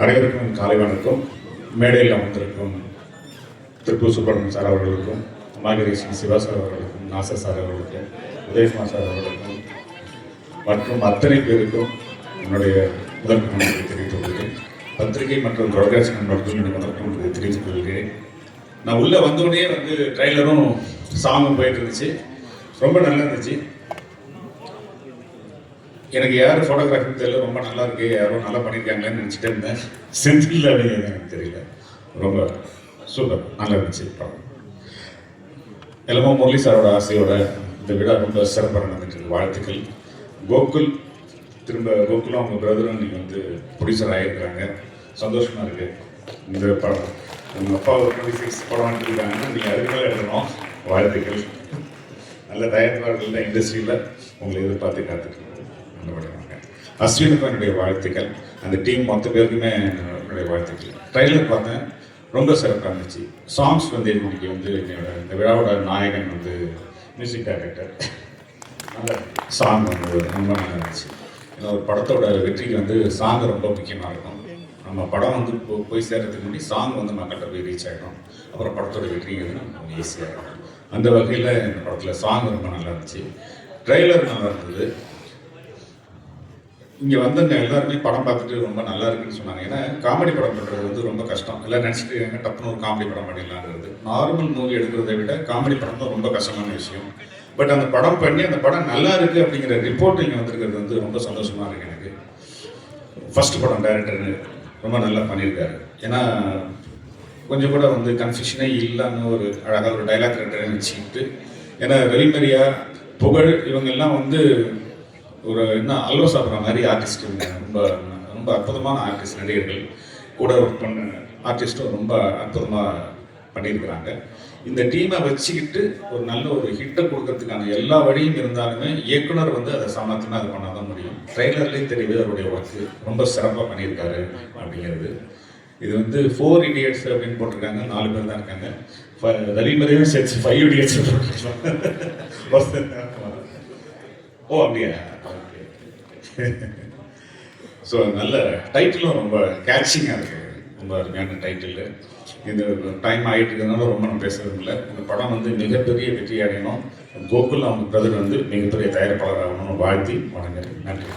அனைவருக்கும் காலை வணக்கம். மேடையில் அமர்ந்திருக்கும் திருப்பூர் சுப்பிரமணியன் சார் அவர்களுக்கும், மாகரேஷன் சிவா சார் அவர்களுக்கும், நாசர் சார் அவர்களுக்கும், உதயகுமார் சார் அவர்களுக்கும் மற்றும் அத்தனை பேருக்கும் என்னுடைய முதல் நன்றியை தெரிவித்துக் கொள்கிறேன். பத்திரிகை மற்றும் தொலைக்காட்சி நண்பர்களுக்கும் எனக்கு வணக்கம் தெரிவித்துக் கொள்கிறேன். நான் உள்ளே வந்தோடனே ட்ரெய்லரும் சாங்கும் போயிட்டு இருந்துச்சு, ரொம்ப நல்லா இருந்துச்சு. எனக்கு யார் ஃபோட்டோகிராஃபி தெரியல, ரொம்ப நல்லா இருக்கு, யாரும் நல்லா பண்ணியிருக்காங்களேன்னு நினச்சிட்டே இருந்தேன். செந்தில் அப்படிங்கிறது எனக்கு தெரியல, ரொம்ப சூப்பர், நல்லா இருந்துச்சு படம். எல்லாமோ முரளி சாரோட ஆசையோட இந்த விழா ரொம்ப சிறப்பாக நடந்துட்டு வாழ்த்துக்கள். கோகுல் கோகுலும் அவங்க பிரதரும் நீங்கள் ப்ரொடியூசர் ஆகியிருக்கிறாங்க, சந்தோஷமாக இருக்குது. இந்த படம் உங்கள் அப்பா ஒரு 26 படம் வாங்கியிருக்காங்கன்னா நீங்கள் அதுக்கு மேலே எழுதணும். வாழ்த்துக்கள். நல்ல தயாரிப்பாளர்கள் தான் இண்டஸ்ட்ரியில் உங்களை எதிர்பார்த்து காத்துட்டு நல்லபடியாக. அஸ்வினுக்கும் என்னுடைய வாழ்த்துக்கள், அந்த டீம் மொத்த பேருக்குமே என்னுடைய வாழ்த்துக்கள். ட்ரைலர் பார்த்தேன், ரொம்ப சிறப்பாக இருந்துச்சு. சாங்ஸ் இன்னைக்கு இந்த விழாவோட நாயகன் மியூசிக் டைரக்டர். நல்ல சாங் ரொம்ப நல்லா இருந்துச்சு. ஏன்னா ஒரு படத்தோட வெற்றிக்கு சாங் ரொம்ப முக்கியமாக இருக்கும். நம்ம படம் போய் சேர்றதுக்கு முன்னாடி சாங் மக்கள்கிட்ட போய் ரீச் ஆகிடும், அப்புறம் படத்தோட வெற்றிங்கிறது நமக்கு ஈஸியாக இருக்கும். அந்த வகையில் இந்த படத்தில் சாங் ரொம்ப நல்லா இருந்துச்சு, ட்ரெய்லர் நல்லா இருந்தது. இங்கே வந்தவங்க எல்லாருமே படம் பார்த்துட்டு ரொம்ப நல்லா இருக்குன்னு சொன்னாங்க. ஏன்னா காமெடி படம் பண்ணுறது ரொம்ப கஷ்டம். எல்லாம் நினச்சிட்டு இருக்காங்க டப்புனு ஒரு காமெடி படம் பண்ணிடலாங்கிறது. நார்மல் மூவி எடுக்கிறத விட காமெடி படம் தான் ரொம்ப கஷ்டமான விஷயம். பட் அந்த படம் பண்ணி அந்த படம் நல்லா இருக்குது அப்படிங்கிற ரிப்போர்ட் இங்கே வந்திருக்கிறது ரொம்ப சந்தோஷமாக இருக்குது எனக்கு. ஃபஸ்ட்டு படம் டைரக்டர் ரொம்ப நல்லா பண்ணியிருக்காரு. ஏன்னா கொஞ்சம் கூட கன்ஃபியூஷனே இல்லாமல் ஒரு அழகாக ஒரு டைலாக் ரைட்டரை வச்சுக்கிட்டு, ஏன்னா வெளிமரியா புகழ் இவங்கெல்லாம் ஒரு அல்வா சாப்பிட்ற மாதிரி ஆர்டிஸ்ட், ரொம்ப ரொம்ப அற்புதமான ஆர்டிஸ்ட், நடிகர்கள் கூட ஒர்க் பண்ண ஆர்டிஸ்ட்டும் ரொம்ப அற்புதமாக பண்ணியிருக்கிறாங்க. இந்த டீமை வச்சுக்கிட்டு ஒரு நல்ல ஒரு ஹிட்டை கொடுக்கறதுக்கான எல்லா வழியும் இருந்தாலுமே இயக்குனர் அதை சமத்தினா அதை பண்ண தான் முடியும். ட்ரெய்லர்லேயும் தெரியுது அவருடைய ஒர்க்கு ரொம்ப சிறப்பாக பண்ணியிருக்காரு அப்படிங்கிறது. இது 4 இடியட்ஸ் அப்படின்னு போட்டிருக்காங்க, 4 பேர் தான் இருக்காங்க. வெளிமறையும் சேர்த்து 5 இடியட்ஸ் போட்டிருக்காங்க. ஓ அப்படியா? ஸோ நல்ல டைட்டிலும் ரொம்ப கேட்சிங்காக இருக்குது, ரொம்ப அருமையான டைட்டில். இந்த டைம் ஆகிட்டு இருக்கிறதுனால ரொம்ப நம்ம பேசுறது இல்லை. இந்த படம் மிகப்பெரிய வெற்றி அடையணும். கோகுல் அவங்க பிரதர் மிகப்பெரிய தயாரிப்பாளர் ஆகணும்னு வாழ்த்தி வணங்குறேன். நன்றி.